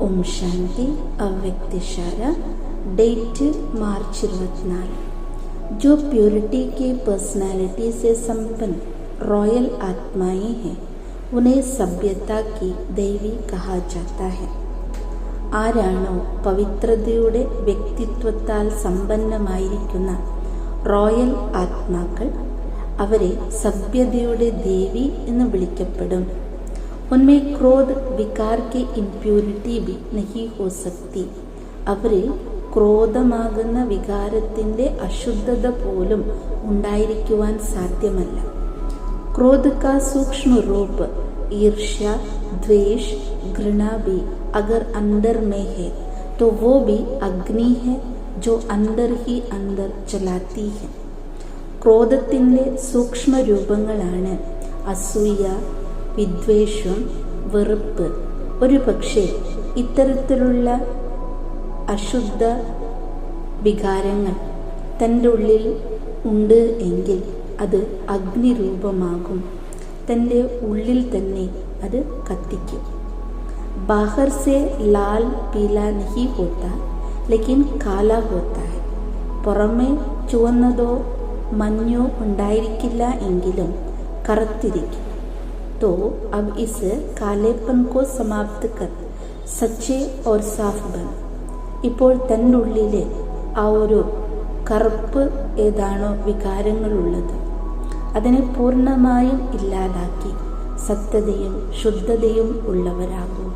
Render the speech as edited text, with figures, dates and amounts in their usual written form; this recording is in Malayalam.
ओम शांति। अव्यक्त इशारा। Date March 24। जो प्योरिटी की पर्सनालिटी से संपन्न रॉयल आत्माएं हैं उन्हें सभ्यता की देवी कहा जाता है। ആരാണോ പവിത്രതയുടെ വ്യക്തിത്വത്താൽ സമ്പന്നമായിരിക്കുന്ന റോയൽ ആത്മാക്കൾ അവരെ സഭ്യതയുടെ ദേവി എന്ന് വിളിക്കപ്പെടും. उनमें क्रोध विकार की इम्प्यूरिटी भी नहीं हो सकती. അവരിൽ ക്രോധമാകുന്ന വികാരത്തിൻ്റെ അശുദ്ധത പോലും ഉണ്ടായിരിക്കുവാൻ സാധ്യമല്ല. क्रोध का सूक्ष्म रूप ईर्ष्या, द्वेष, घृणा भी अगर अंदर में है तो वो भी अग्नि है जो अंदर ही अंदर जलाती है. ക്രോധത്തിൻ്റെ സൂക്ഷ്മ രൂപങ്ങളാണ് അസൂയ, വിദ്വേഷം, വെറുപ്പ്. ഒരു പക്ഷേ ഇത്തരത്തിലുള്ള അശുദ്ധ വികാരങ്ങൾ തൻ്റെ ഉള്ളിൽ ഉണ്ട് എങ്കിൽ അത് അഗ്നിരൂപമാകും. തൻ്റെ ഉള്ളിൽ തന്നെ അത് കത്തിക്കും. ബാഹർ സെ ലാൽ പീല നഹി ഹോത്ത ലേക്കിൻ കാല ഹോത്ത ഹൈ. പുറമെ ചുവന്നതോ മഞ്ഞോ ഉണ്ടായിരിക്കില്ല എങ്കിലും കറുത്തിരിക്കും. तो अब इस कालेपन को समाप्त कर सच्चे और साफ बन. ഇപ്പോൾ തൻ്റെ ഉള്ളിലെ ആ ഒരു കറുപ്പ് ഏതാണോ വികാരങ്ങളുള്ളത് അതിനെ പൂർണ്ണമായും ഇല്ലാതാക്കി സത്യതയും ശുദ്ധതയും ഉള്ളവരാകും.